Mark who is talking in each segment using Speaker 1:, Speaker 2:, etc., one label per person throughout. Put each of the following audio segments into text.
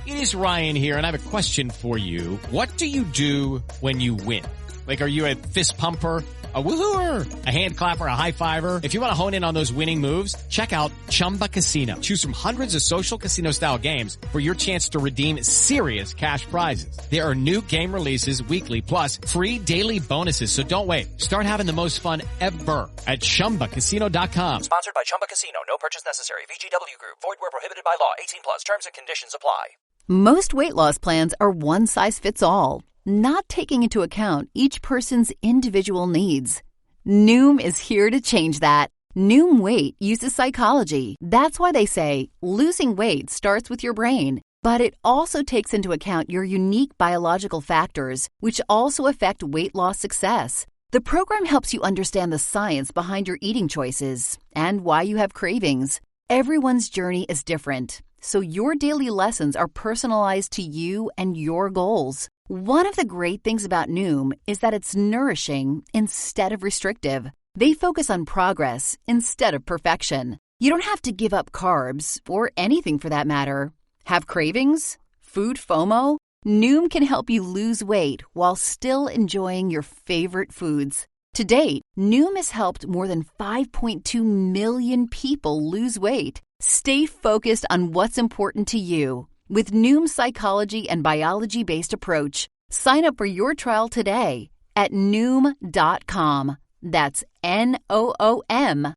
Speaker 1: It is Ryan here, and I have a question for you. What do you do when you win? Like, are you a fist pumper, a woohooer, a hand clapper, a high fiver? If you want to hone in on those winning moves, check out Chumba Casino. Choose from hundreds of social casino style games for your chance to redeem serious cash prizes. There are new game releases weekly, plus free daily bonuses. So don't wait. Start having the most fun ever at ChumbaCasino.com.
Speaker 2: Sponsored by Chumba Casino. No purchase necessary. VGW Group. Void where prohibited by law. 18 plus. Terms and conditions apply.
Speaker 3: Most weight loss plans are one size fits all, not taking into account each person's individual needs. Noom is here to change that. Noom Weight uses psychology. That's why they say losing weight starts with your brain. But it also takes into account your unique biological factors, which also affect weight loss success. The program helps you understand the science behind your eating choices and why you have cravings. Everyone's journey is different, so your daily lessons are personalized to you and your goals. One of the great things about Noom is that it's nourishing instead of restrictive. They focus on progress instead of perfection. You don't have to give up carbs, or anything for that matter. Have cravings? Food FOMO? Noom can help you lose weight while still enjoying your favorite foods. To date, Noom has helped more than 5.2 million people lose weight. Stay focused on what's important to you with Noom's psychology and biology-based approach. Sign up for your trial today at Noom.com. That's Noom.com.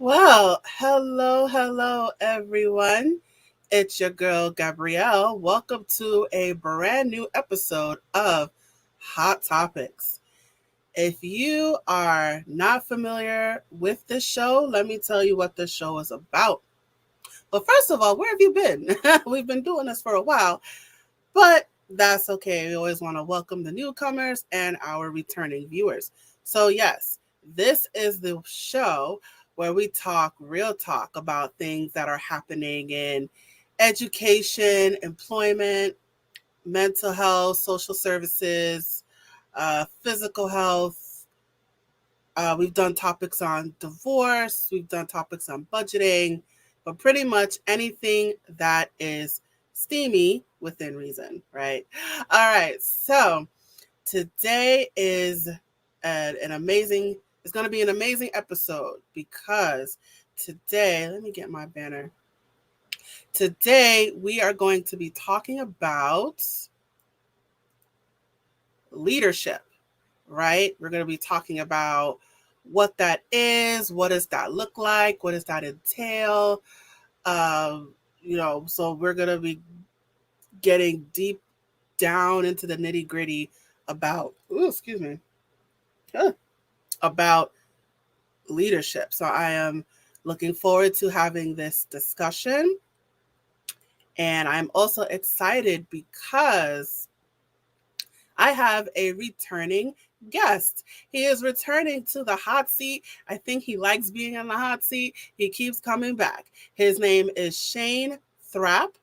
Speaker 4: Well, hello, everyone. It's your girl, Gabrielle. Welcome to a brand new episode of Hot Topics. If you are not familiar with this show, let me tell you what this show is about. But first of all, where have you been? We've been doing this for a while, but that's okay. We always want to welcome the newcomers and our returning viewers. So yes, this is the show where we talk real talk about things that are happening in education, employment, mental health, social services, physical health. We've done topics on divorce. We've done topics on budgeting, but pretty much anything that is steamy within reason, right? All right. So today is it's going to be an amazing episode because today, let me get my banner. Today, we are going to be talking about leadership, right? We're going to be talking about what that is, what does that look like, what does that entail? So we're going to be getting deep down into the nitty gritty about, about leadership. So I am looking forward to having this discussion. And I'm also excited because I have a returning guest. He is returning to the hot seat. I think he likes being on the hot seat. He keeps coming back. His name is Shane Thrapp,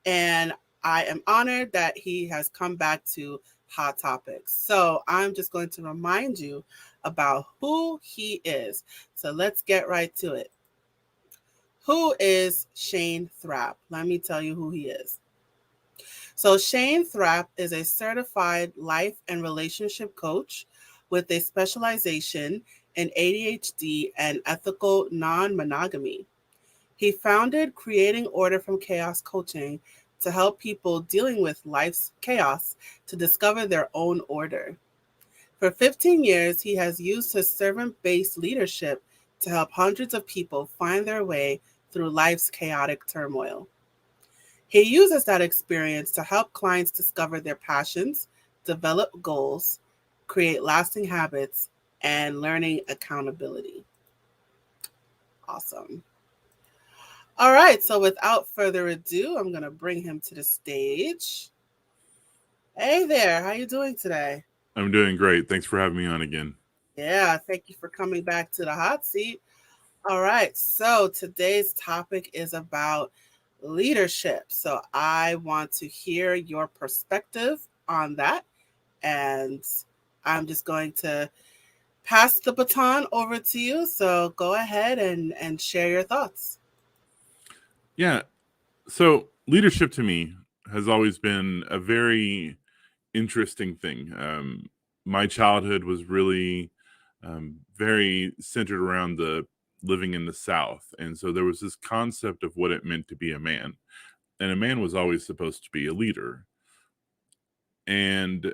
Speaker 4: and I am honored that he has come back to Hot Topics. So I'm just going to remind you about who he is. So let's get right to it. Who is Shane Thrapp? Let me tell you who he is. So Shane Thrapp is a certified life and relationship coach with a specialization in ADHD and ethical non-monogamy. He founded Creating Order from Chaos Coaching to help people dealing with life's chaos to discover their own order. For 15 years, he has used his servant-based leadership to help hundreds of people find their way through life's chaotic turmoil. He uses that experience to help clients discover their passions, develop goals, create lasting habits, and learning accountability. Awesome. All right. So without further ado, I'm going to bring him to the stage. Hey there. How you doing today?
Speaker 5: I'm doing great. Thanks for having me on again.
Speaker 4: Yeah. Thank you for coming back to the hot seat. All right. So today's topic is about leadership. So I want to hear your perspective on that. And I'm just going to pass the baton over to you. So go ahead and share your thoughts.
Speaker 5: Yeah. So leadership to me has always been a very interesting thing. My childhood was really very centered around the living in the South. And so there was this concept of what it meant to be a man. And a man was always supposed to be a leader. And,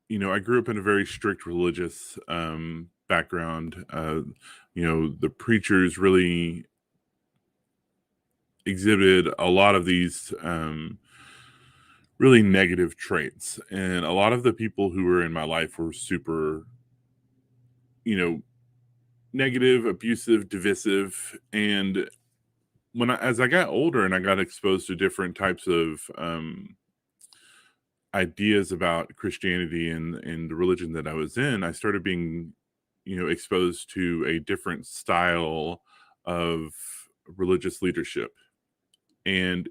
Speaker 5: I grew up in a very strict religious background. The preachers really exhibited a lot of these really negative traits. And a lot of the people who were in my life were super, negative, abusive, divisive. And as I got older and I got exposed to different types of ideas about Christianity and the religion that I was in, I started being, exposed to a different style of religious leadership. And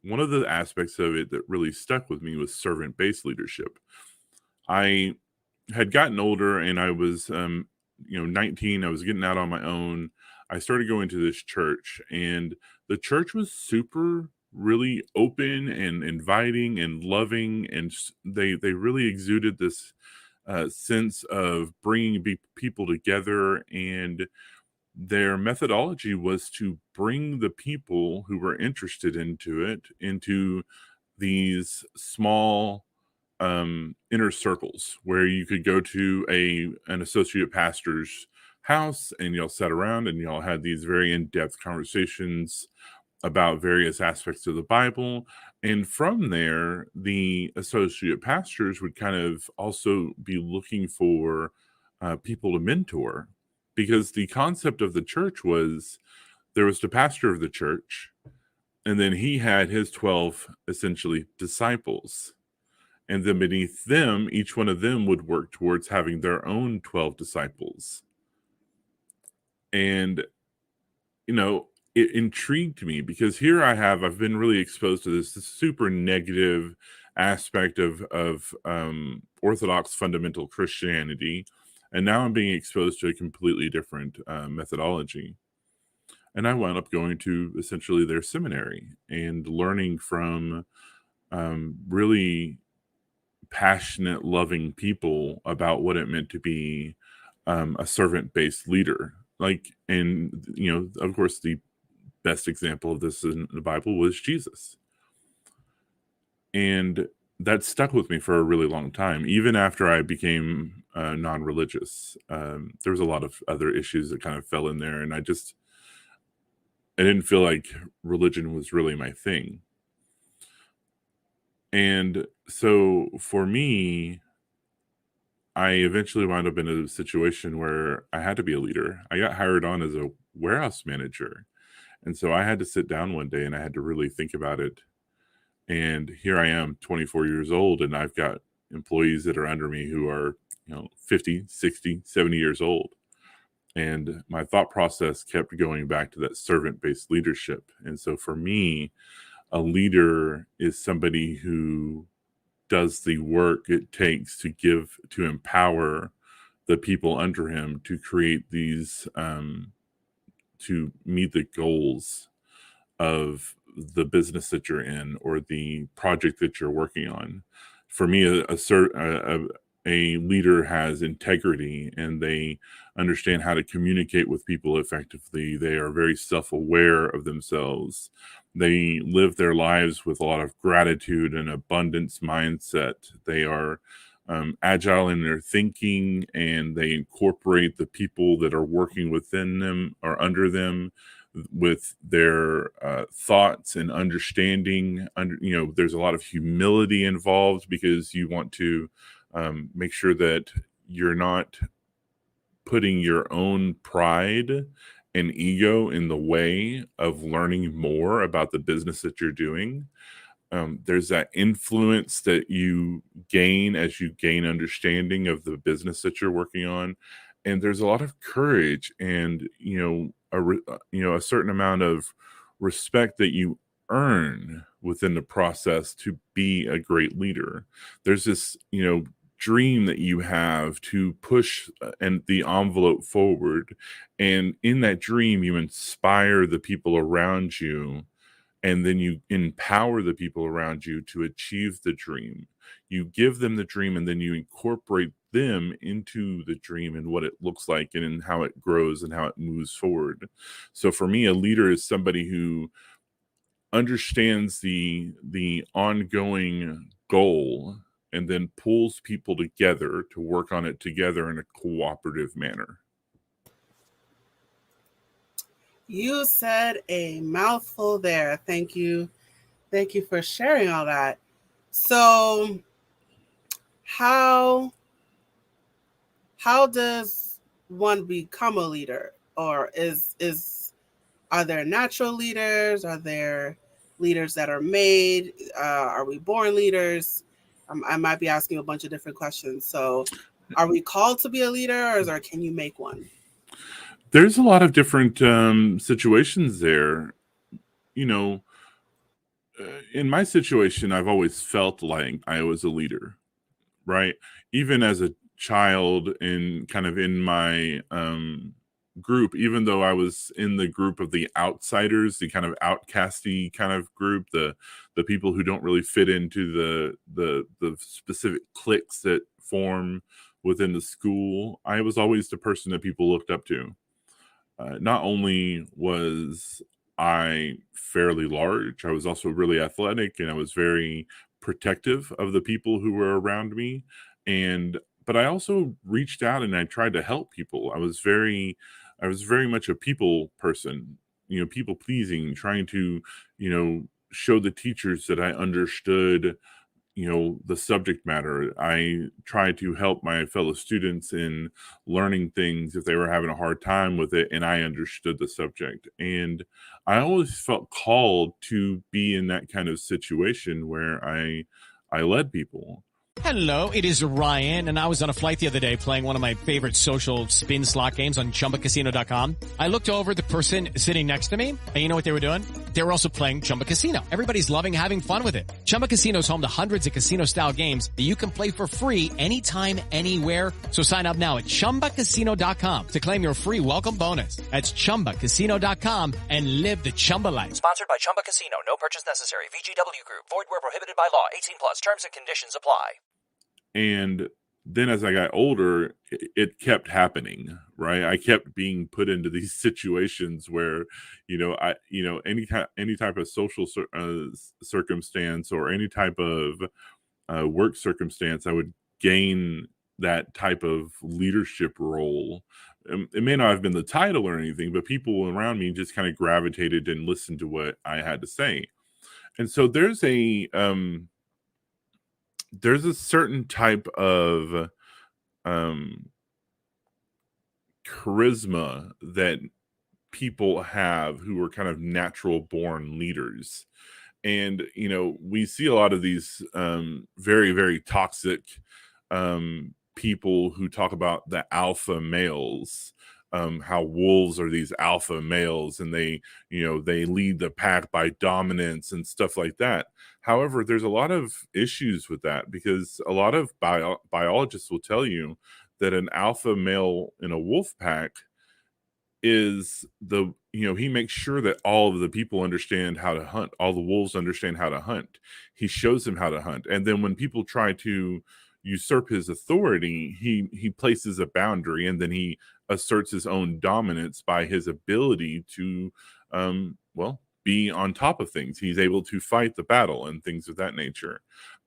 Speaker 5: one of the aspects of it that really stuck with me was servant-based leadership. I had gotten older and I was, 19. I was getting out on my own. I started going to this church, and the church was super, really open and inviting and loving, and they really exuded this sense of bringing people together. And their methodology was to bring the people who were interested into these small inner circles where you could go to an associate pastor's house, and y'all sat around and y'all had these very in-depth conversations about various aspects of the Bible. And from there, the associate pastors would kind of also be looking for people to mentor, because the concept of the church was there was the pastor of the church, and then he had his 12 essentially disciples. And then beneath them, each one of them would work towards having their own 12 disciples. And, it intrigued me, because here I've been really exposed to this super negative aspect of Orthodox fundamental Christianity. And now I'm being exposed to a completely different methodology. And I wound up going to essentially their seminary and learning from really passionate, loving people about what it meant to be a servant-based leader. Of course, the best example of this in the Bible was Jesus. And that stuck with me for a really long time, even after I became non-religious. There was a lot of other issues that kind of fell in there, and I didn't feel like religion was really my thing. And so for me, I eventually wound up in a situation where I had to be a leader. I got hired on as a warehouse manager. And so I had to sit down one day and I had to really think about it. And here I am, 24 years old, and I've got employees that are under me who are, 50, 60, 70 years old. And my thought process kept going back to that servant-based leadership. And so for me, a leader is somebody who does the work it takes to empower the people under him to create these, to meet the goals of the business that you're in or the project that you're working on. For me, a leader has integrity, and they understand how to communicate with people effectively. They are very self-aware of themselves. They live their lives with a lot of gratitude and abundance mindset. They are agile in their thinking, and they incorporate the people that are working within them or under them with their thoughts and understanding. There's a lot of humility involved, because you want to make sure that you're not putting your own pride an ego in the way of learning more about the business that you're doing. There's that influence that you gain as you gain understanding of the business that you're working on. And there's a lot of courage and, a certain amount of respect that you earn within the process to be a great leader. There's this, dream that you have to push and the envelope forward. And in that dream, you inspire the people around you, and then you empower the people around you to achieve the dream. You give them the dream, and then you incorporate them into the dream and what it looks like and how it grows and how it moves forward. So for me, a leader is somebody who understands the ongoing goal and then pulls people together to work on it together in a cooperative manner.
Speaker 4: You said a mouthful there. Thank you. Thank you for sharing all that. So how does one become a leader? Or are there natural leaders? Are there leaders that are made? Are we born leaders? I might be asking a bunch of different questions. So are we called to be a leader, or can you make one?
Speaker 5: There's a lot of different situations there. In my situation, I've always felt like I was a leader, right? Even as a child in my group, even though I was in the group of the outsiders, the kind of outcasty kind of group, the people who don't really fit into the specific cliques that form within the school, I was always the person that people looked up to. Not only was I fairly large, I was also really athletic, and I was very protective of the people who were around me. But I also reached out and I tried to help people. I was very much a people person, people pleasing, trying to, show the teachers that I understood, the subject matter. I tried to help my fellow students in learning things if they were having a hard time with it, and I understood the subject. And I always felt called to be in that kind of situation where I led people.
Speaker 1: Hello, it is Ryan, and I was on a flight the other day playing one of my favorite social spin slot games on ChumbaCasino.com. I looked over at the person sitting next to me, and you know what they were doing? They were also playing Chumba Casino. Everybody's loving having fun with it. Chumba Casino is home to hundreds of casino-style games that you can play for free anytime, anywhere. So sign up now at ChumbaCasino.com to claim your free welcome bonus. That's ChumbaCasino.com and live the Chumba life.
Speaker 2: Sponsored by Chumba Casino. No purchase necessary. VGW Group. Void where prohibited by law. 18 plus. Terms and conditions apply.
Speaker 5: And then as I got older, it kept happening, right? I kept being put into these situations where, any type of social circumstance or any type of work circumstance, I would gain that type of leadership role. It may not have been the title or anything, but people around me just kind of gravitated and listened to what I had to say. And so there's a certain type of charisma that people have who are kind of natural born leaders. And, we see a lot of these very, very toxic people who talk about the alpha males, how wolves are these alpha males and they lead the pack by dominance and stuff like that. However, there's a lot of issues with that because a lot of biologists will tell that an alpha male in a wolf pack is he makes sure that all of the people understand how to hunt. All the wolves understand how to hunt. He shows them how to hunt. And then when people try to usurp his authority, he places a boundary, and then he asserts his own dominance by his ability to be on top of things. He's able to fight the battle and things of that nature.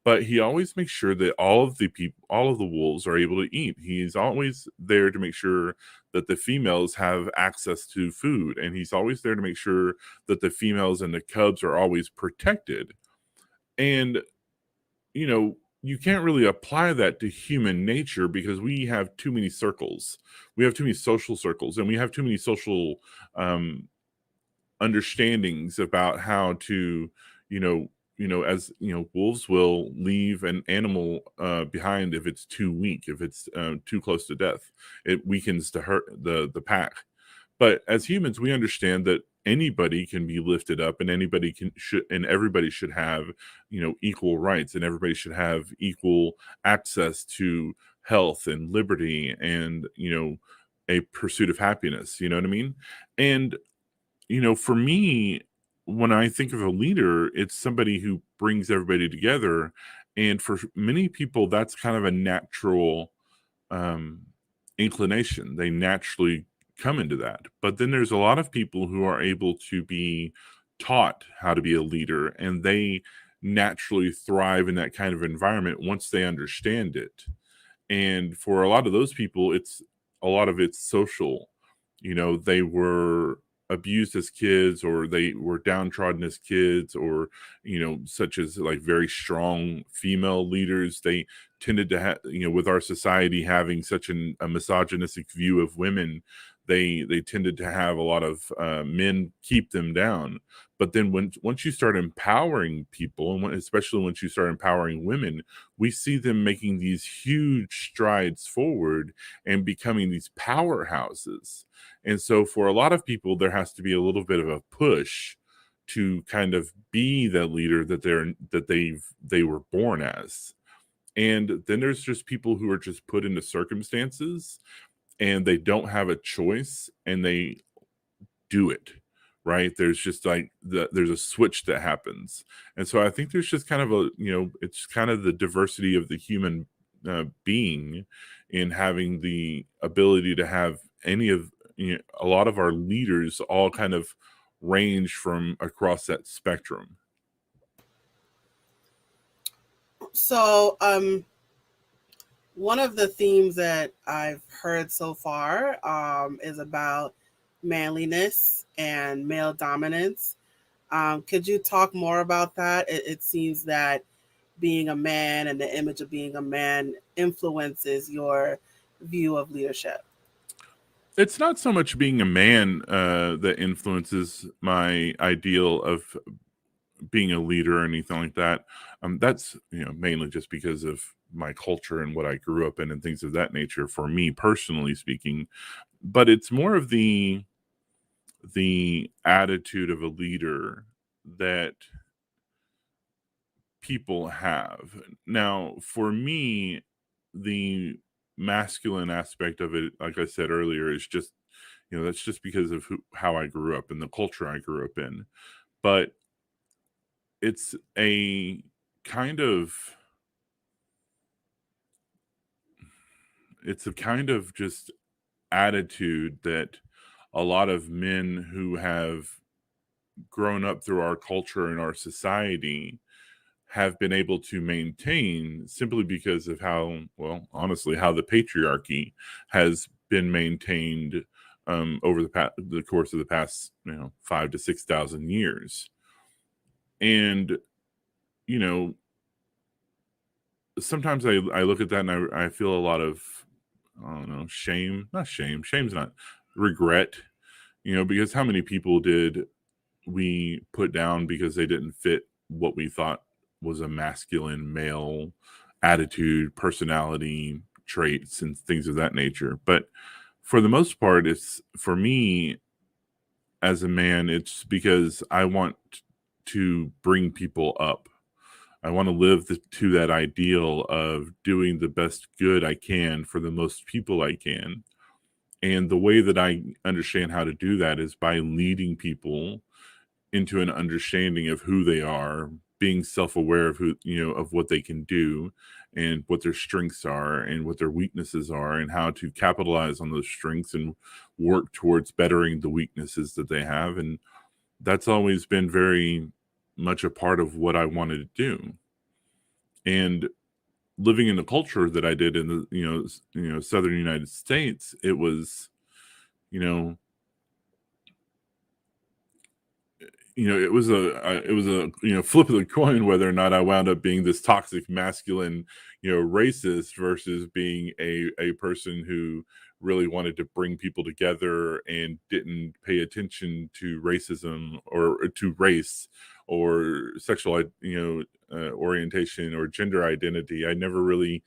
Speaker 5: But he always makes sure that all of the wolves are able to eat. He's always there to make sure that the females have access to food, and he's always there to make sure that the females and the cubs are always protected. And you can't really apply that to human nature because we have too many circles. We have too many social circles, and we have too many social understandings about how to, as wolves will leave an animal behind if it's too weak, if it's too close to death. It weakens the pack. But as humans, we understand that anybody can be lifted up, and everybody should have, equal rights, and everybody should have equal access to health and liberty and, a pursuit of happiness. You know what I mean? And, for me, when I think of a leader, it's somebody who brings everybody together. And for many people, that's kind of a natural inclination. They naturally come into that. But then there's a lot of people who are able to be taught how to be a leader, and they naturally thrive in that kind of environment once they understand it. And for a lot of those people, it's social. They were abused as kids, or they were downtrodden as kids, or such as like very strong female leaders. They tended to have, with our society having such a misogynistic view of women, they tended to have a lot of men keep them down. But then once you start empowering people, and especially once you start empowering women, we see them making these huge strides forward and becoming these powerhouses. And so for a lot of people, there has to be a little bit of a push to kind of be the leader that they were born as. And then there's just people who are just put into circumstances and they don't have a choice, and they do it, right? There's just like there's a switch that happens. And so I think there's just kind of it's kind of the diversity of the human being in having the ability to have a lot of our leaders all kind of range from across that spectrum.
Speaker 4: So, one of the themes that I've heard so far is about manliness and male dominance. Could you talk more about that? It seems that being a man and the image of being a man influences your view of leadership.
Speaker 5: It's not so much being a man that influences my ideal of being a leader or anything like that. That's mainly just because of my culture and what I grew up in and things of that nature, for me personally speaking. But it's more of the attitude of a leader that people have. Now, for me, the masculine aspect of it, like I said earlier, is just that's just because of how I grew up and the culture I grew up in. But it's a kind of just attitude that a lot of men who have grown up through our culture and our society have been able to maintain, simply because of how the patriarchy has been maintained over the course of the past 5,000 to 6,000 years. And sometimes I look at that and I feel a lot of, I don't know, shame's not regret, because how many people did we put down because they didn't fit what we thought was a masculine male attitude, personality traits, and things of that nature. But for the most part, it's, for me as a man, it's because I want to bring people up. I want to live to that ideal of doing the best good I can for the most people I can. And the way that I understand how to do that is by leading people into an understanding of who they are, being self-aware of of what they can do and what their strengths are and what their weaknesses are, and how to capitalize on those strengths and work towards bettering the weaknesses that they have. And that's always been very much a part of what I wanted to do. And living in the culture that I did in the southern United States, it was it was a flip of the coin whether or not I wound up being this toxic masculine, racist versus being a person who really wanted to bring people together and didn't pay attention to racism or to race or sexual, orientation or gender identity. I never really,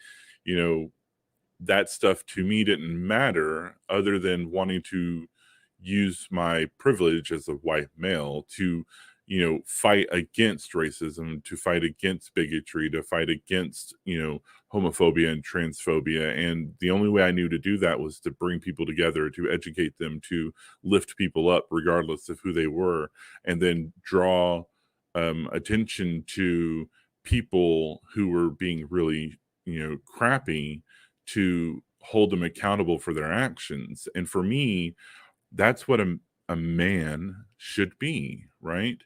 Speaker 5: that stuff to me didn't matter other than wanting to use my privilege as a white male to, fight against racism, to fight against bigotry, to fight against, homophobia and transphobia. And the only way I knew to do that was to bring people together, to educate them, to lift people up regardless of who they were, and then draw attention to people who were being really, crappy, to hold them accountable for their actions. And for me, that's what a man should be, right?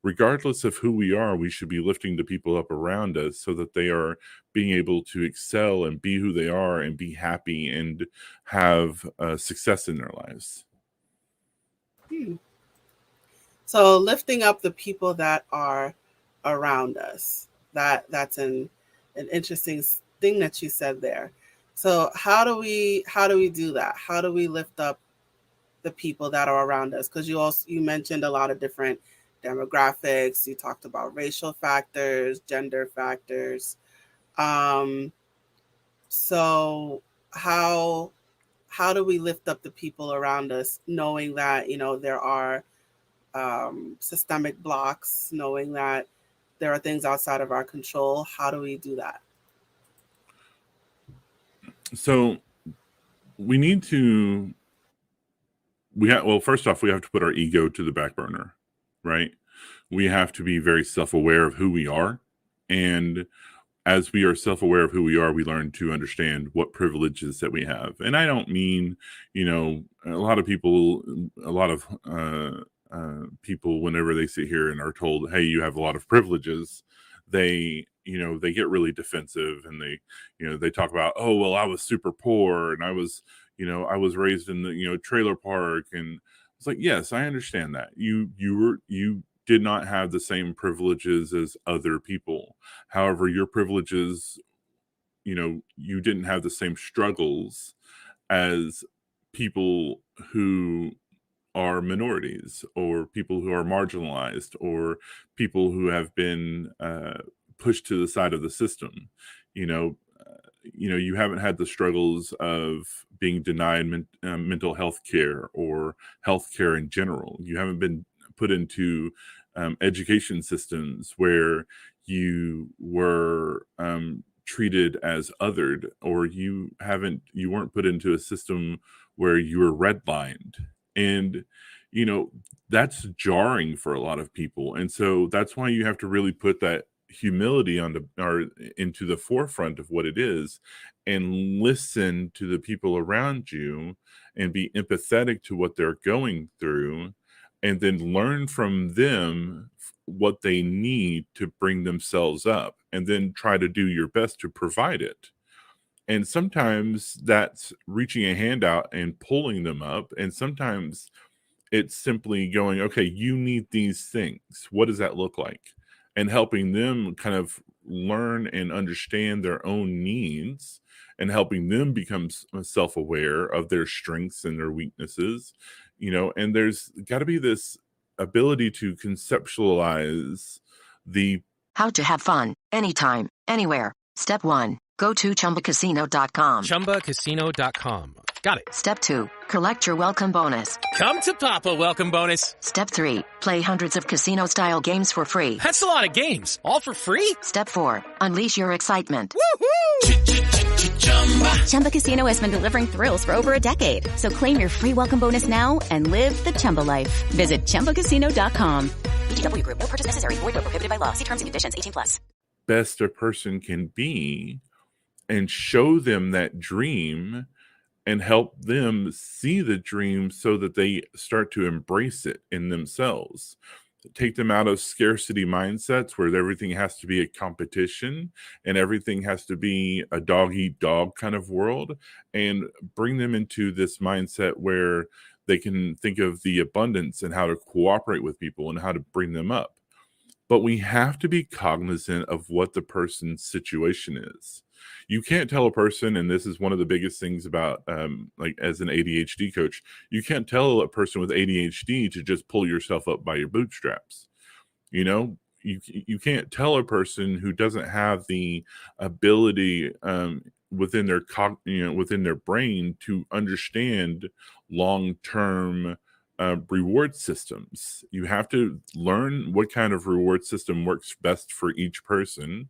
Speaker 5: Regardless of who we are, we should be lifting the people up around us so that they are being able to excel and be who they are and be happy and have success in their lives.
Speaker 4: So lifting up the people that are around us, that's an interesting thing that you said there. So how do we do that? How do we lift up the people that are around us? Because you mentioned a lot of different demographics. You talked about racial factors, gender factors. So how do we lift up the people around us, knowing that there are systemic blocks, knowing that there are things outside of our control? How do we do that?
Speaker 5: So we need to. First off, we have to put our ego to the back burner, right? We have to be very self-aware of who we are. And as we are self-aware of who we are, we learn to understand what privileges that we have. And I don't mean, a lot of people, whenever they sit here and are told, hey, you have a lot of privileges, they get really defensive, and they talk about, oh, well, I was super poor and I was raised in the, trailer park. And it's like, yes, I understand that you did not have the same privileges as other people. However, your privileges, you didn't have the same struggles as people who are minorities or people who are marginalized or people who have been pushed to the side of the system. You haven't had the struggles of being denied mental health care or health care in general. You haven't been put into education systems where you were treated as othered, or you weren't put into a system where you were redlined. And, that's jarring for a lot of people. And so that's why you have to really put that humility into the forefront of what it is, and listen to the people around you and be empathetic to what they're going through, and then learn from them what they need to bring themselves up, and then try to do your best to provide it. And sometimes that's reaching a hand out and pulling them up, and sometimes it's simply going, okay, you need these things. What does that look like? And helping them kind of learn and understand their own needs, and helping them become self-aware of their strengths and their weaknesses, and there's got to be this ability to conceptualize
Speaker 6: how to have fun anytime, anywhere. Step 1, go to ChumbaCasino.com.
Speaker 7: ChumbaCasino.com. Got it.
Speaker 6: Step 2, collect your welcome bonus.
Speaker 7: Come to Papa welcome bonus.
Speaker 6: Step 3, play hundreds of casino-style games for free.
Speaker 7: That's a lot of games. All for free?
Speaker 6: Step 4, unleash your excitement.
Speaker 8: Chumba Casino has been delivering thrills for over a decade. So claim your free welcome bonus now and live the Chumba life. Visit ChumbaCasino.com.
Speaker 9: ADHD Group. No purchase necessary. Void where prohibited by law. See terms and conditions. 18+.
Speaker 5: Best a person can be, and show them that dream and help them see the dream so that they start to embrace it in themselves. Take them out of scarcity mindsets where everything has to be a competition and everything has to be a dog eat dog kind of world, and bring them into this mindset where They can think of the abundance and how to cooperate with people and how to bring them up. But we have to be cognizant of what the person's situation is. You can't tell a person, and this is one of the biggest things about, like as an ADHD coach, you can't tell a person with ADHD to just pull yourself up by your bootstraps. You know, you can't tell a person who doesn't have the ability within their within their brain to understand long-term reward systems. You have to learn what kind of reward system works best for each person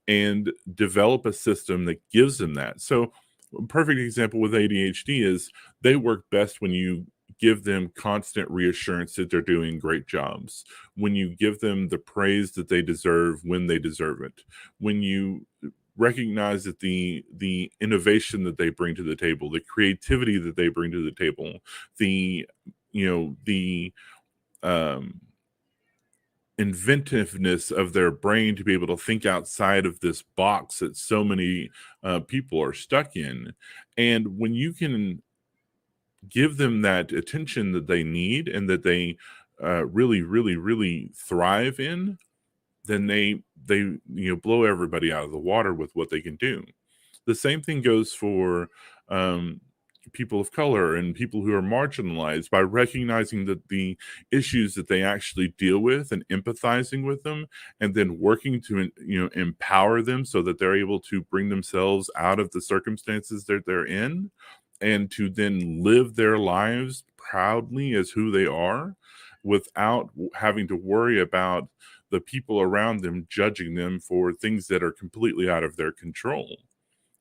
Speaker 5: and develop a system that gives them that. So a perfect example with ADHD is they work best when you give them constant reassurance that they're doing great jobs, when you give them the praise that they deserve when they deserve it, when you recognize that the innovation that they bring to the table, the creativity that they bring to the table, the inventiveness of their brain to be able to think outside of this box that so many people are stuck in. And when you can give them that attention that they need and that they really, really, really thrive in, then they blow everybody out of the water with what they can do. The same thing goes for people of color and people who are marginalized, by recognizing that the issues that they actually deal with and empathizing with them, and then working to empower them so that they're able to bring themselves out of the circumstances that they're in, and to then live their lives proudly as who they are without having to worry about the people around them judging them for things that are completely out of their control.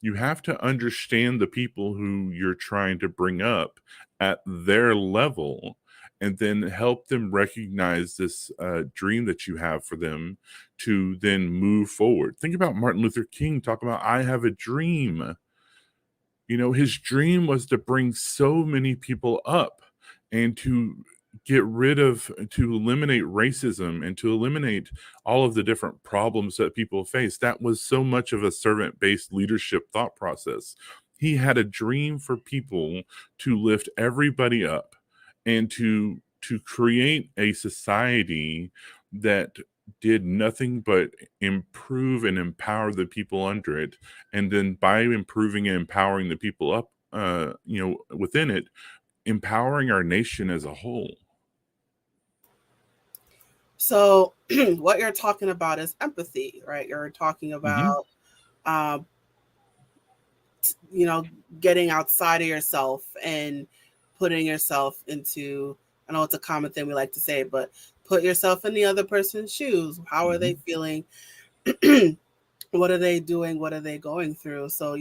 Speaker 5: You have to understand the people who you're trying to bring up at their level, and then help them recognize this dream that you have for them to then move forward. Think about Martin Luther King talking about, I have a dream. His dream was to bring so many people up and to eliminate racism and to eliminate all of the different problems that people face. That was so much of a servant-based leadership thought process. He had a dream for people to lift everybody up and to create a society that did nothing but improve and empower the people under it. And then by improving and empowering the people up, within it, empowering our nation as a whole.
Speaker 4: So what you're talking about is empathy, right? You're talking about, getting outside of yourself and putting yourself into, I know it's a common thing we like to say, but put yourself in the other person's shoes. How are they feeling? What are they doing? What are they going through? So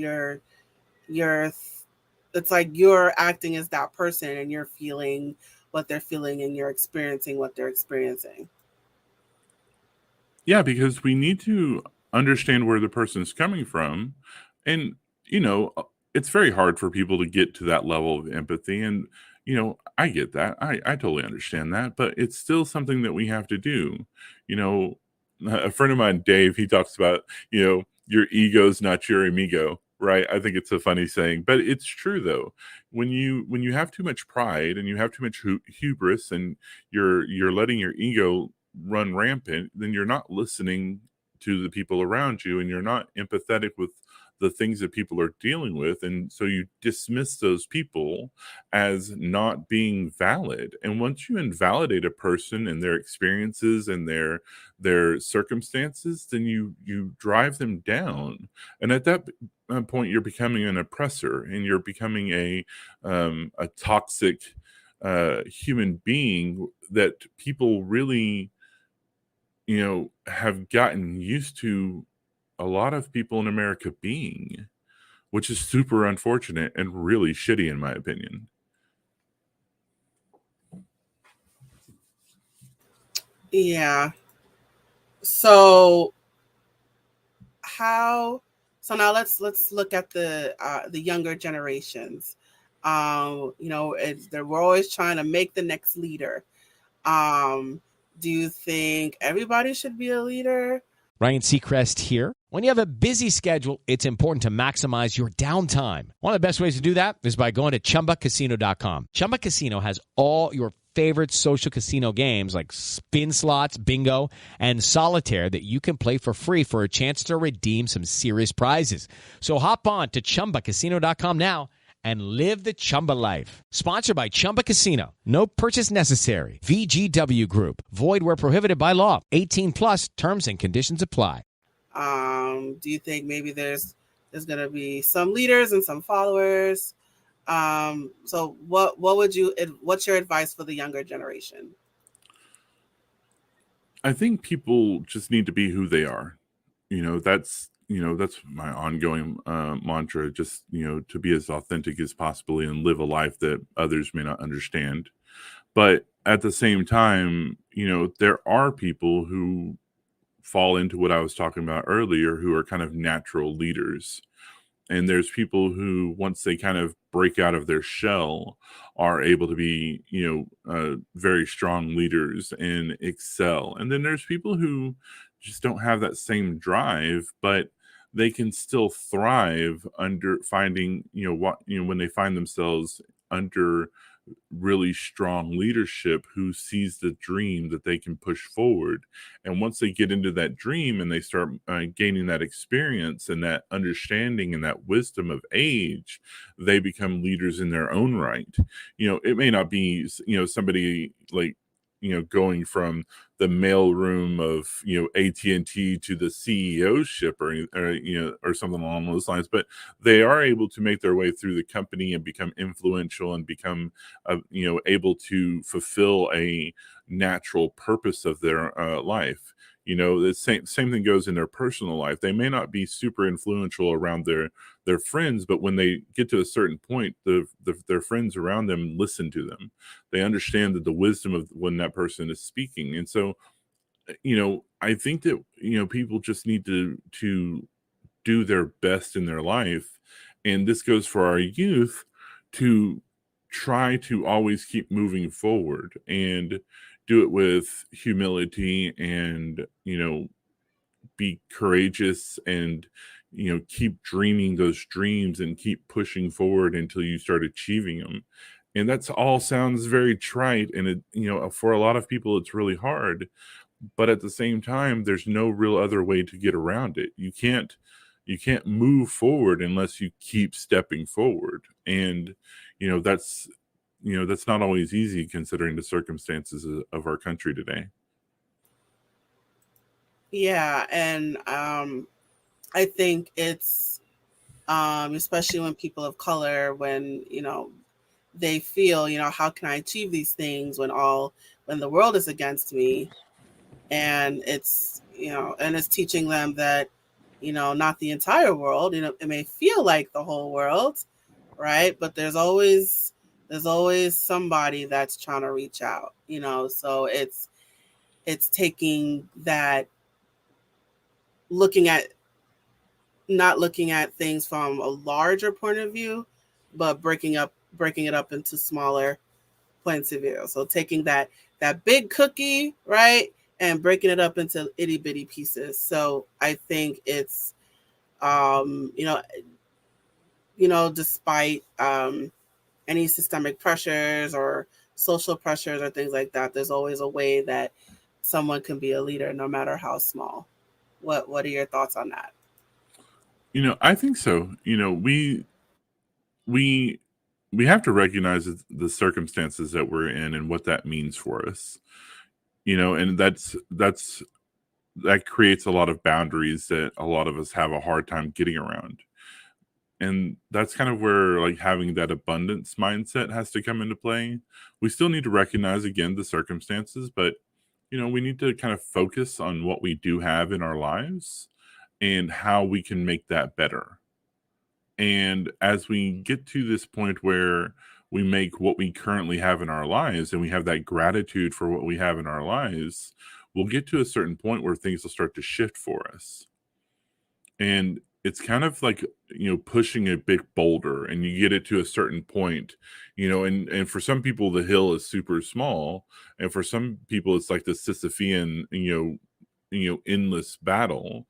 Speaker 4: it's like you're acting as that person, and you're feeling what they're feeling, and you're experiencing what they're experiencing.
Speaker 5: Yeah, because we need to understand where the person's coming from. And, it's very hard for people to get to that level of empathy. And, I get that. I totally understand that. But it's still something that we have to do. A friend of mine, Dave, he talks about, your ego's not your amigo. Right. I think it's a funny saying, but it's true though. When you have too much pride and you have too much hubris, and you're letting your ego run rampant, then you're not listening to the people around you, and you're not empathetic with the things that people are dealing with. And so you dismiss those people as not being valid. And once you invalidate a person and their experiences and their circumstances, then you drive them down. And at that point, you're becoming an oppressor, and you're becoming a toxic human being that people really have gotten used to a lot of people in America being, which is super unfortunate and really shitty in my opinion.
Speaker 4: Yeah. So now let's look at the younger generations. We're always trying to make the next leader. Do you think everybody should be a leader?
Speaker 1: Ryan Seacrest here. When you have a busy schedule, it's important to maximize your downtime. One of the best ways to do that is by going to ChumbaCasino.com. Chumba Casino has all your favorite social casino games like spin slots, bingo, and solitaire that you can play for free for a chance to redeem some serious prizes. So hop on to ChumbaCasino.com now and live the Chumba life. Sponsored by Chumba Casino. No purchase necessary. VGW Group. Void where prohibited by law. 18 plus terms and conditions apply.
Speaker 4: Do you think maybe there's going to be some leaders and some followers? So what's your advice for the younger generation?
Speaker 5: I think people just need to be who they are. That's my ongoing mantra, just, to be as authentic as possible and live a life that others may not understand. But at the same time, there are people who fall into what I was talking about earlier, who are kind of natural leaders. And there's people who, once they kind of break out of their shell, are able to be, very strong leaders and excel. And then there's people who just don't have that same drive, but they can still thrive under finding, when they find themselves under really strong leadership who sees the dream that they can push forward. And once they get into that dream and they start gaining that experience and that understanding and that wisdom of age, they become leaders in their own right. It may not be, somebody like, going from the mailroom of, AT&T to the CEO ship or something along those lines, but they are able to make their way through the company and become influential and become, able to fulfill a natural purpose of their life. The same thing goes in their personal life. They may not be super influential around their friends, but when they get to a certain point, their friends around them listen to them. They understand that the wisdom of when that person is speaking. And so, I think that, people just need to do their best in their life. And this goes for our youth, to try to always keep moving forward and do it with humility and, be courageous and, keep dreaming those dreams and keep pushing forward until you start achieving them. And that's all sounds very trite. And it, for a lot of people, it's really hard, but at the same time, there's no real other way to get around it. You can't move forward unless you keep stepping forward. And, that's not always easy considering the circumstances of our country today.
Speaker 4: Yeah. And I think it's, especially when people of color, when, they feel, how can I achieve these things when the world is against me? And it's, and it's teaching them that, not the entire world, it may feel like the whole world, right? But there's always somebody that's trying to reach out, so it's taking that, not looking at things from a larger point of view, but breaking it up into smaller points of view. So taking that big cookie, right, and breaking it up into itty bitty pieces. So I think it's, despite any systemic pressures or social pressures or things like that, there's always a way that someone can be a leader, no matter how small. What are your thoughts on that?
Speaker 5: I think so. We have to recognize the circumstances that we're in and what that means for us. And that creates a lot of boundaries that a lot of us have a hard time getting around. And that's kind of where, like, having that abundance mindset has to come into play. We still need to recognize, again, the circumstances, but, we need to kind of focus on what we do have in our lives and how we can make that better. And as we get to this point where we make what we currently have in our lives and we have that gratitude for what we have in our lives, we'll get to a certain point where things will start to shift for us. And it's kind of like, pushing a big boulder, and you get it to a certain point, and for some people, the hill is super small. And for some people, it's like the Sisyphean, endless battle,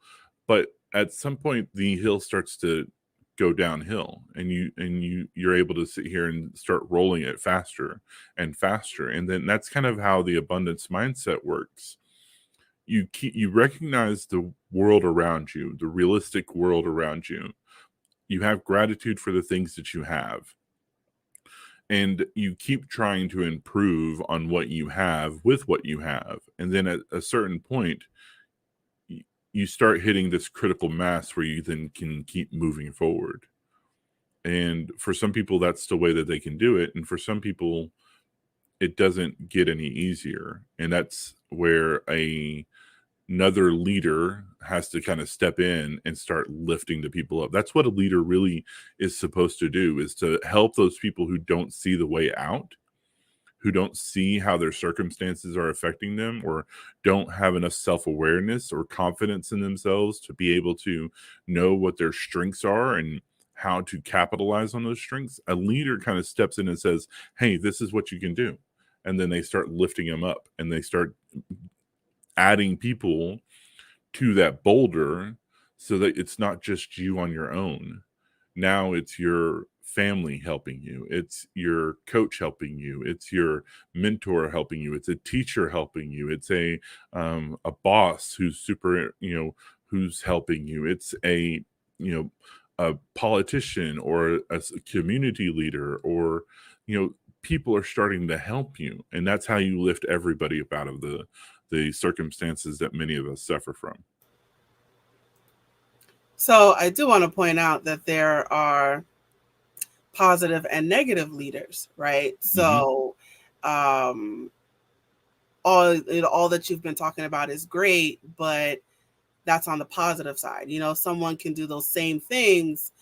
Speaker 5: but at some point the hill starts to go downhill, and you're able to sit here and start rolling it faster and faster. And then that's kind of how the abundance mindset works. You recognize the world around you, the realistic world around you. You have gratitude for the things that you have, and you keep trying to improve on what you have with what you have. And then at a certain point, you start hitting this critical mass where you then can keep moving forward. And for some people, that's the way that they can do it. And for some people, it doesn't get any easier. And that's where another leader has to kind of step in and start lifting the people up. That's what a leader really is supposed to do, is to help those people who don't see the way out, who don't see how their circumstances are affecting them, or don't have enough self-awareness or confidence in themselves to be able to know what their strengths are and how to capitalize on those strengths. A leader kind of steps in and says, hey, this is what you can do. And then they start lifting them up, and they start adding people to that boulder so that it's not just you on your own. Now it's your family helping you. It's your coach helping you. It's your mentor helping you. It's a teacher helping you. It's a boss who's super, who's helping you. It's a politician or a community leader, or, people are starting to help you. And that's how you lift everybody up out of the circumstances that many of us suffer from.
Speaker 4: So I do want to point out that there are positive and negative leaders, right? So all that you've been talking about is great, but that's on the positive side. Someone can do those same things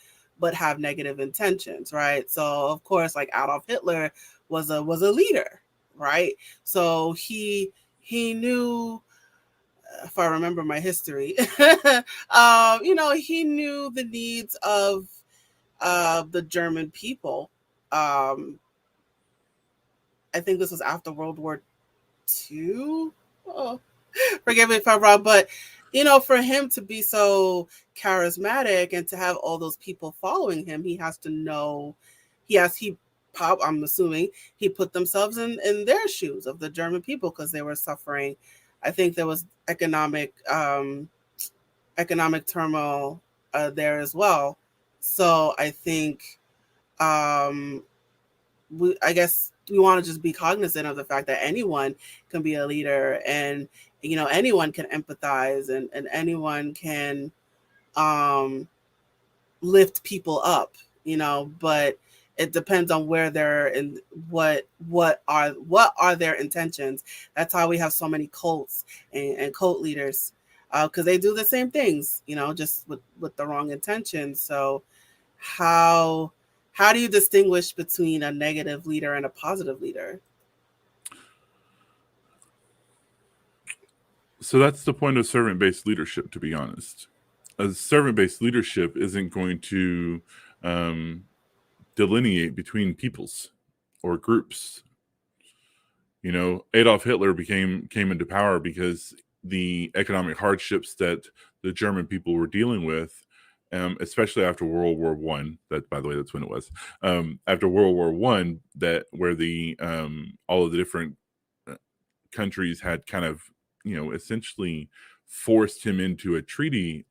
Speaker 4: but have negative intentions, right? So of course, like Adolf Hitler was a leader, right? So he knew, if I remember my history, he knew the needs of the German people. I think this was after World War II. Oh, forgive me if I'm wrong, but for him to be so charismatic and to have all those people following him, he has to know. I'm assuming he put themselves in their shoes, of the German people, because they were suffering. I think there was economic turmoil there as well. So I think I guess we want to just be cognizant of the fact that anyone can be a leader, and anyone can empathize, and anyone can lift people up, but it depends on where they're and what are their intentions. That's how we have so many cults and cult leaders, because they do the same things, just with the wrong intentions. So how do you distinguish between a negative leader and a positive leader?
Speaker 5: So that's the point of servant-based leadership, to be honest. A servant-based leadership isn't going to delineate between peoples or groups. Adolf Hitler came into power because the economic hardships that the German people were dealing with, especially after World War I. That, by the way, that's when it was. After World War I, where the all of the different countries had kind of essentially forced him into a treaty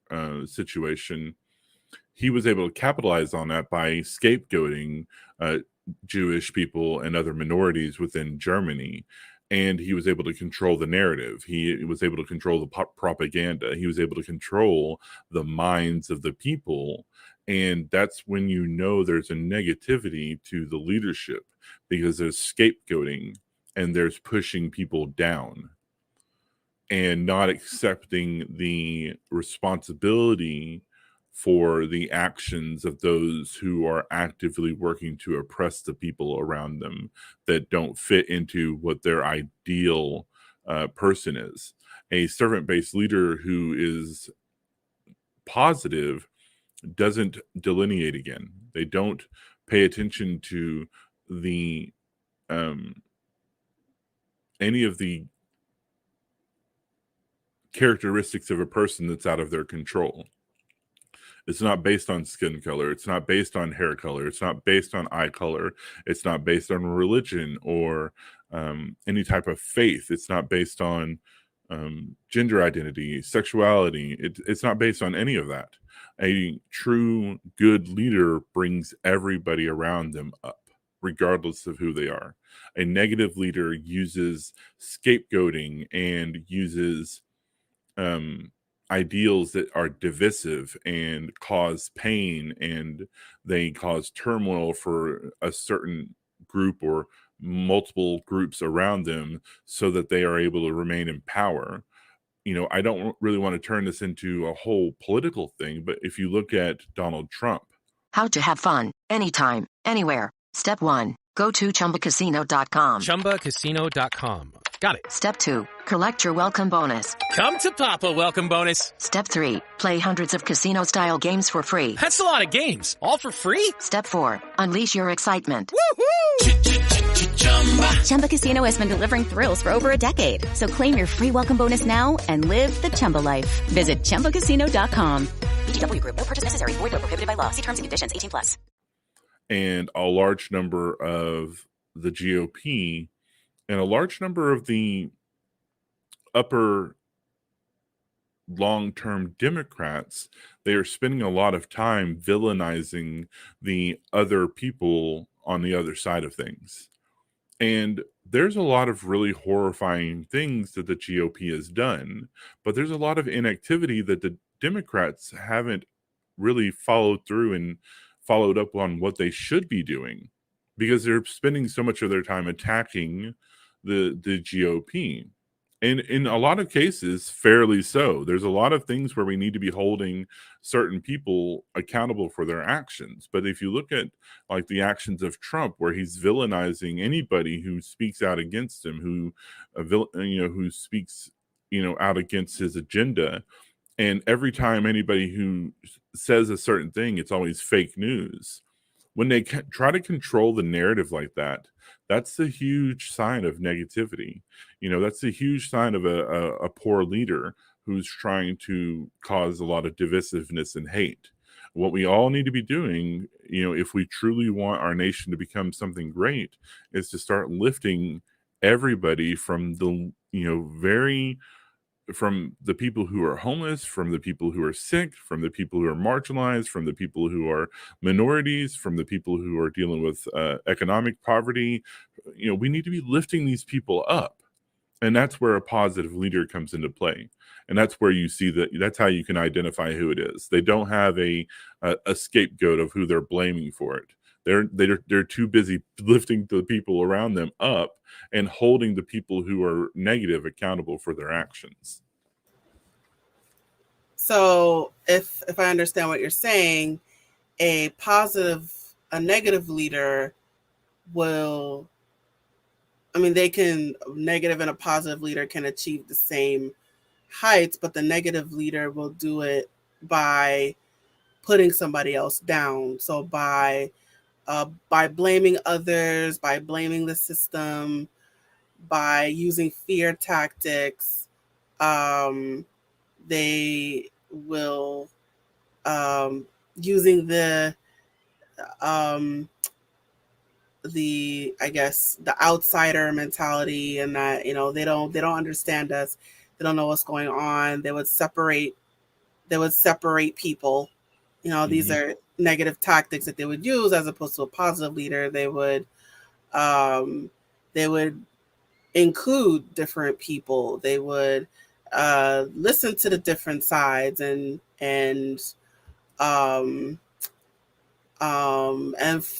Speaker 5: situation. He was able to capitalize on that by scapegoating Jewish people and other minorities within Germany. And he was able to control the narrative. He was able to control the propaganda. He was able to control the minds of the people. And that's when there's a negativity to the leadership, because there's scapegoating and there's pushing people down and not accepting the responsibility for the actions of those who are actively working to oppress the people around them that don't fit into what their ideal person is. A servant-based leader who is positive doesn't delineate again. They don't pay attention to the any of the characteristics of a person that's out of their control. It's not based on skin color. It's not based on hair color. It's not based on eye color. It's not based on religion or any type of faith. It's not based on gender identity, sexuality. It's not based on any of that. A true good leader brings everybody around them up, regardless of who they are. A negative leader uses scapegoating and uses ideals that are divisive and cause pain, and they cause turmoil for a certain group or multiple groups around them so that they are able to remain in power. I don't really want to turn this into a whole political thing, but if you look at Donald Trump.
Speaker 6: How to have fun, anytime, anywhere. Step 1. Go to ChumbaCasino.com.
Speaker 7: ChumbaCasino.com. Got it.
Speaker 6: Step 2. Collect your welcome bonus.
Speaker 7: Come to Papa welcome bonus.
Speaker 6: Step 3. Play hundreds of casino-style games for free.
Speaker 7: That's a lot of games. All for free?
Speaker 6: Step 4. Unleash your excitement.
Speaker 7: Woohoo!
Speaker 8: Chumba Casino has been delivering thrills for over a decade. So claim your free welcome bonus now and live the Chumba life. Visit ChumbaCasino.com.
Speaker 9: VGW Group. No purchase necessary. Void where prohibited by law. See terms and conditions. 18+.
Speaker 5: And a large number of the GOP and a large number of the upper long-term Democrats, they are spending a lot of time villainizing the other people on the other side of things. And there's a lot of really horrifying things that the GOP has done, but there's a lot of inactivity that the Democrats haven't really followed through and followed up on what they should be doing, because they're spending so much of their time attacking the GOP. And in a lot of cases, fairly so. There's a lot of things where we need to be holding certain people accountable for their actions. But if you look at like the actions of Trump, where he's villainizing anybody who speaks out against him, who speaks, out against his agenda. And every time anybody who says a certain thing, it's always fake news. When they try to control the narrative like that, that's a huge sign of negativity. That's a huge sign of a poor leader who's trying to cause a lot of divisiveness and hate. What we all need to be doing, if we truly want our nation to become something great, is to start lifting everybody from from the people who are homeless, from the people who are sick, from the people who are marginalized, from the people who are minorities, from the people who are dealing with economic poverty. We need to be lifting these people up. And that's where a positive leader comes into play. And that's where you see that's how you can identify who it is. They don't have a scapegoat of who they're blaming for it. They're too busy lifting the people around them up and holding the people who are negative accountable for their actions.
Speaker 4: So if I understand what you're saying, a negative leader negative and a positive leader can achieve the same heights, but the negative leader will do it by putting somebody else down. So by blaming others, by blaming the system, by using fear tactics, they will using the outsider mentality, and that they don't understand us, they don't know what's going on. They would separate people. These are negative tactics that they would use, as opposed to a positive leader. They would include different people. They would listen to the different sides and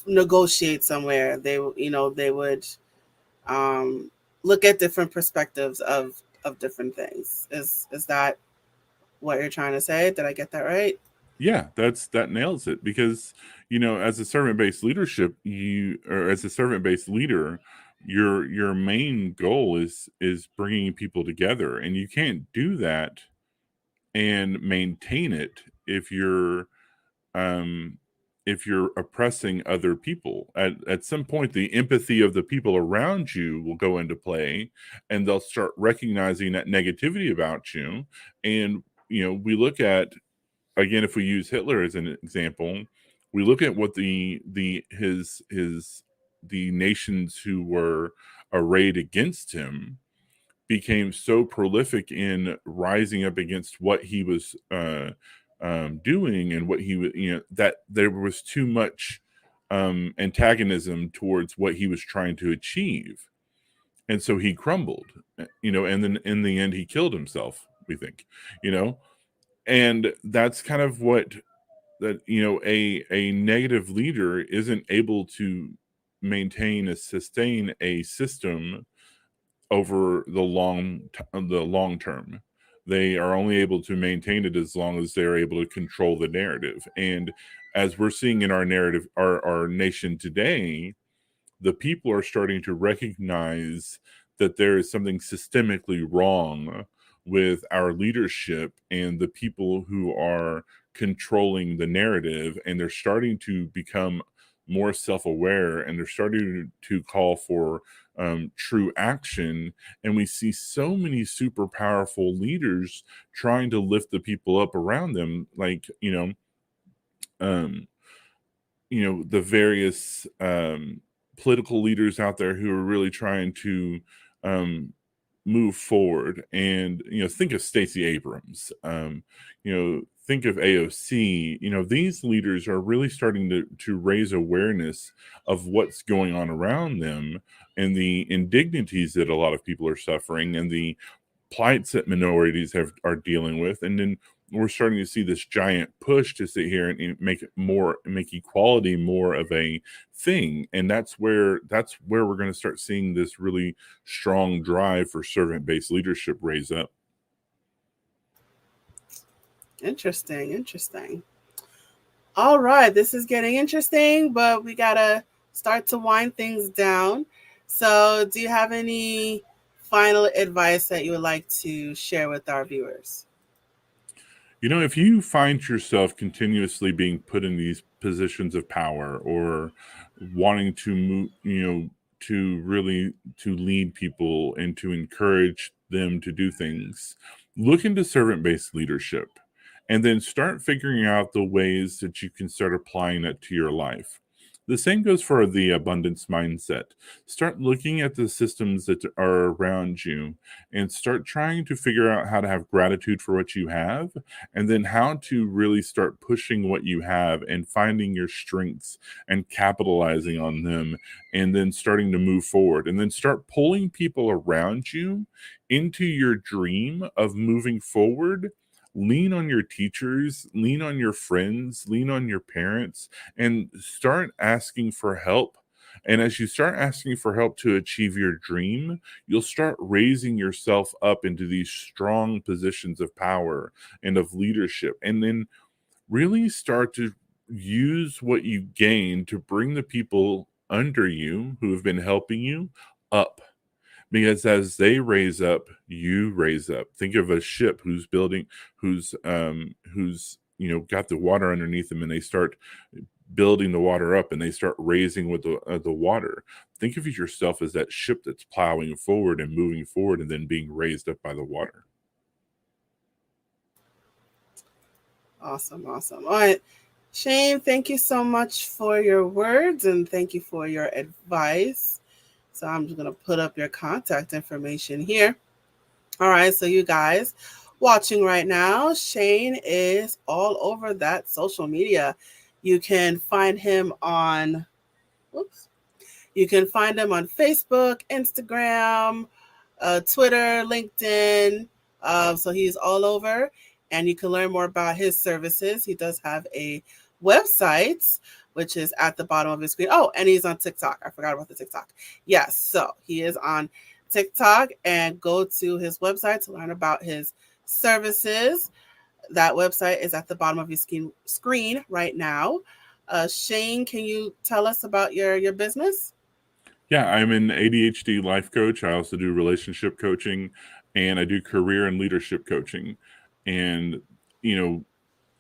Speaker 4: negotiate somewhere. They would look at different perspectives of different things. Is that what you're trying to say? Did I get that right?
Speaker 5: Yeah, that nails it. Because as a servant-based leadership, as a servant-based leader, your main goal is bringing people together, and you can't do that and maintain it if you're if you're oppressing other people. At some point, the empathy of the people around you will go into play, and they'll start recognizing that negativity about you. And, we look at, again, if we use Hitler as an example, we look at what the nations who were arrayed against him became so prolific in rising up against what he was doing, and what he was, that there was too much antagonism towards what he was trying to achieve. And so he crumbled, and then in the end he killed himself, we think, and that's kind of what that, a negative leader isn't able to sustain a system over the long term. They are only able to maintain it as long as they're able to control the narrative. And as we're seeing in our narrative, our nation today, the people are starting to recognize that there is something systemically wrong with our leadership and the people who are controlling the narrative, and they're starting to become more self-aware, and they're starting to call for true action. And we see so many super powerful leaders trying to lift the people up around them, like the various political leaders out there who are really trying to move forward. And think of Stacey Abrams, think of AOC. These leaders are really starting to raise awareness of what's going on around them, and the indignities that a lot of people are suffering, and the plights that minorities are dealing with. And then we're starting to see this giant push to sit here and make equality more of a thing. And that's where we're going to start seeing this really strong drive for servant-based leadership raise up.
Speaker 4: Interesting. All right, this is getting interesting, but we gotta start to wind things down. So do you have any final advice that you would like to share with our viewers?
Speaker 5: If you find yourself continuously being put in these positions of power, or wanting to move, to lead people and to encourage them to do things, look into servant-based leadership, and then start figuring out the ways that you can start applying that to your life. The same goes for the abundance mindset. Start looking at the systems that are around you, and start trying to figure out how to have gratitude for what you have, and then how to really start pushing what you have and finding your strengths and capitalizing on them, and then starting to move forward, and then start pulling people around you into your dream of moving forward. Lean on your teachers, lean on your friends, lean on your parents, and start asking for help. And as you start asking for help to achieve your dream, you'll start raising yourself up into these strong positions of power and of leadership. And then really start to use what you gain to bring the people under you who have been helping you up. Because as they raise up, you raise up. Think of a ship who's got the water underneath them, and they start building the water up, and they start raising with the water. Think of yourself as that ship that's plowing forward and moving forward, and then being raised up by the water.
Speaker 4: Awesome. All right, Shane, thank you so much for your words, and thank you for your advice. So I'm just going to put up your contact information here. All right, so you guys watching right now, Shane is all over that social media. You can find him on Facebook, Instagram, Twitter, LinkedIn. So he's all over, and you can learn more about his services. He does have a website, which is at the bottom of his screen. Oh, and he's on TikTok. I forgot about the TikTok. Yes, so he is on TikTok, and go to his website to learn about his services. That website is at the bottom of your screen right now. Shane, can you tell us about your business?
Speaker 5: Yeah, I'm an ADHD life coach. I also do relationship coaching, and I do career and leadership coaching. And,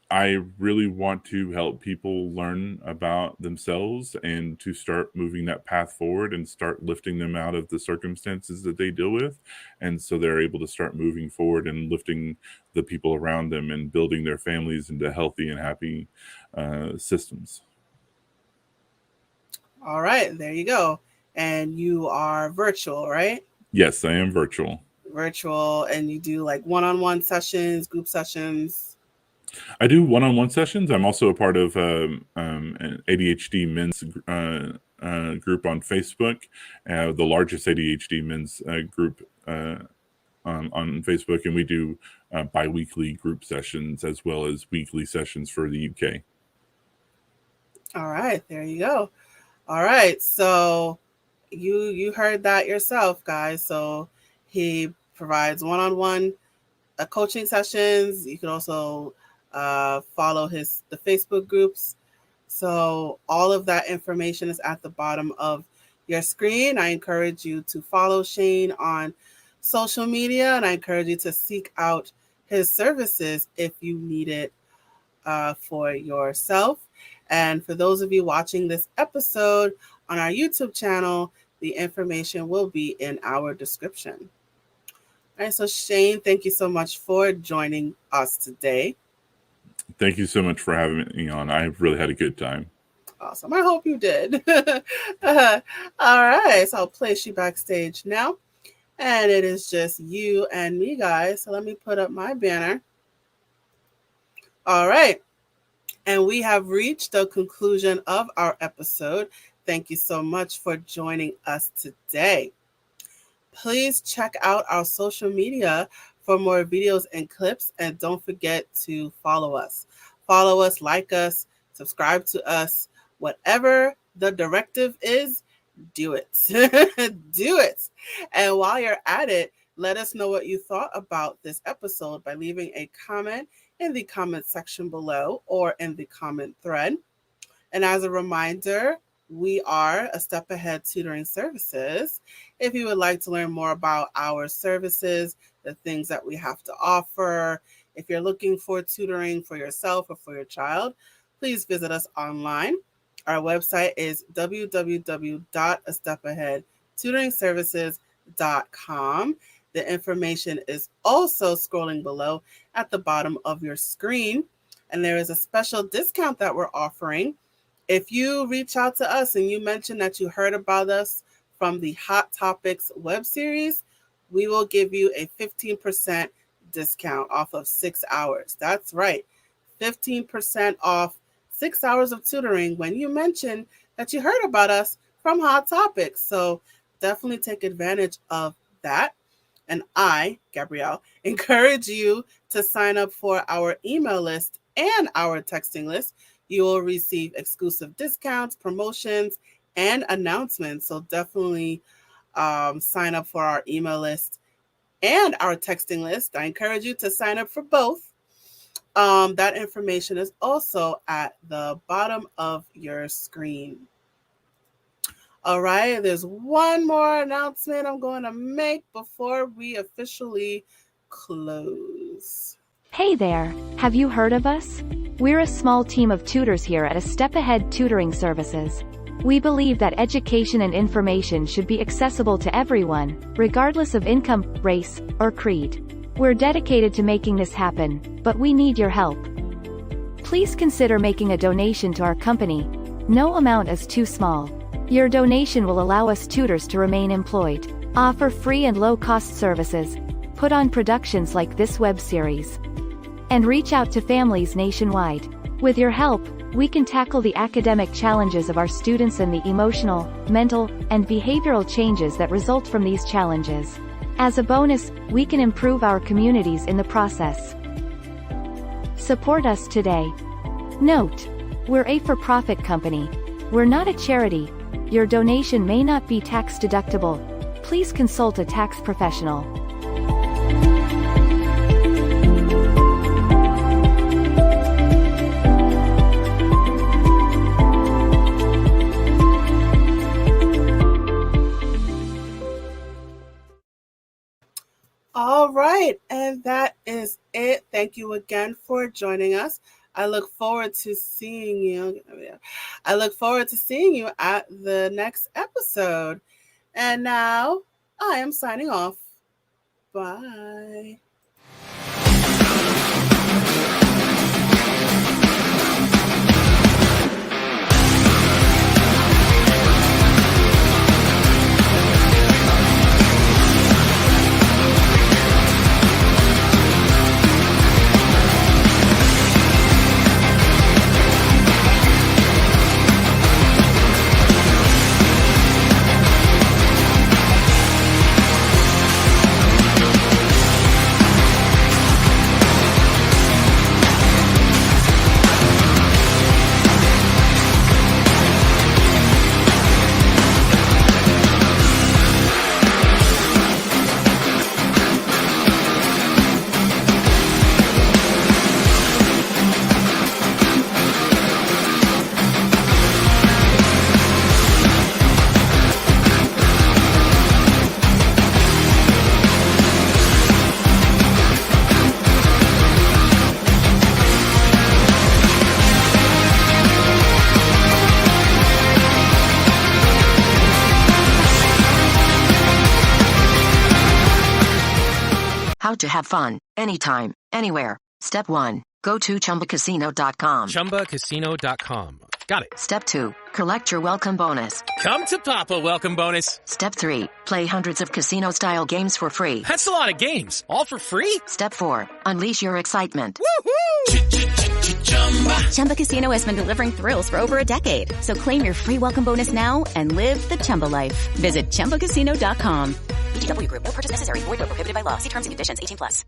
Speaker 5: I really want to help people learn about themselves and to start moving that path forward and start lifting them out of the circumstances that they deal with. And so they're able to start moving forward and lifting the people around them and building their families into healthy and happy systems.
Speaker 4: All right, there you go. And you are virtual, right?
Speaker 5: Yes, I am virtual.
Speaker 4: Virtual, and you do like one-on-one sessions, group sessions.
Speaker 5: I do one-on-one sessions. I'm also a part of an ADHD men's group on Facebook, the largest ADHD men's group on Facebook, and we do bi-weekly group sessions as well as weekly sessions for the UK.
Speaker 4: All right, there you go. All right, so you heard that yourself, guys. So he provides one-on-one coaching sessions. You can also follow the Facebook groups. So all of that information is at the bottom of your screen. I encourage you to follow Shane on social media, and I encourage you to seek out his services if you need it for yourself. And for those of you watching this episode on our YouTube channel, the information will be in our description. All right, so Shane, thank you so much for joining us today.
Speaker 5: Thank you so much for having me on. I've really had a good time.
Speaker 4: Awesome. I hope you did. All right, so I'll place you backstage now. And it is just you and me, guys. So let me put up my banner. All right. And we have reached the conclusion of our episode. Thank you so much for joining us today. Please check out our social media for more videos and clips. And don't forget to follow us. Follow us, like us, subscribe to us. Whatever the directive is, do it. Do it. And while you're at it, let us know what you thought about this episode by leaving a comment in the comment section below or in the comment thread. And as a reminder, we are A Step Ahead Tutoring Services. If you would like to learn more about our services, the things that we have to offer, if you're looking for tutoring for yourself or for your child, please visit us online. Our website is www.astepaheadtutoringservices.com. The information is also scrolling below at the bottom of your screen. And there is a special discount that we're offering. If you reach out to us and you mention that you heard about us from the Hot Topics web series, we will give you a 15% discount off of 6 hours. That's right, 15% off 6 hours of tutoring when you mention that you heard about us from Hot Topics. So definitely take advantage of that. And I, Gabrielle, encourage you to sign up for our email list and our texting list. You will receive exclusive discounts, promotions, and announcements. So definitely sign up for our email list and our texting list. I encourage you to sign up for both. That information is also at the bottom of your screen. All right, there's one more announcement I'm going to make before we officially close.
Speaker 10: Hey there, have you heard of us? We're a small team of tutors here at A Step Ahead Tutoring Services. We believe that education and information should be accessible to everyone, regardless of income, race, or creed. We're dedicated to making this happen, but we need your help. Please consider making a donation to our company. No amount is too small. Your donation will allow us tutors to remain employed, offer free and low-cost services, put on productions like this web series, and reach out to families nationwide. With your help, we can tackle the academic challenges of our students and the emotional, mental, and behavioral changes that result from these challenges. As a bonus, we can improve our communities in the process. Support us today. Note: we're a for-profit company. We're not a charity. Your donation may not be tax deductible. Please consult a tax professional.
Speaker 4: All right, and that is it. Thank you again for joining us. I look forward to seeing you. I look forward to seeing you at the next episode. And now I am signing off. Bye.
Speaker 6: How to have fun, anytime, anywhere. Step 1. Go to ChumbaCasino.com.
Speaker 7: ChumbaCasino.com. Got it.
Speaker 6: Step 2. Collect your welcome bonus.
Speaker 7: Come to Papa welcome bonus.
Speaker 6: Step 3. Play hundreds of casino-style games for free.
Speaker 7: That's a lot of games. All for free?
Speaker 6: Step 4. Unleash your excitement.
Speaker 8: Chumba Casino has been delivering thrills for over a decade. So claim your free welcome bonus now and live the Chumba life. Visit ChumbaCasino.com.
Speaker 9: ADHD Group. No purchase necessary. Void where prohibited by law. See terms and conditions. 18+.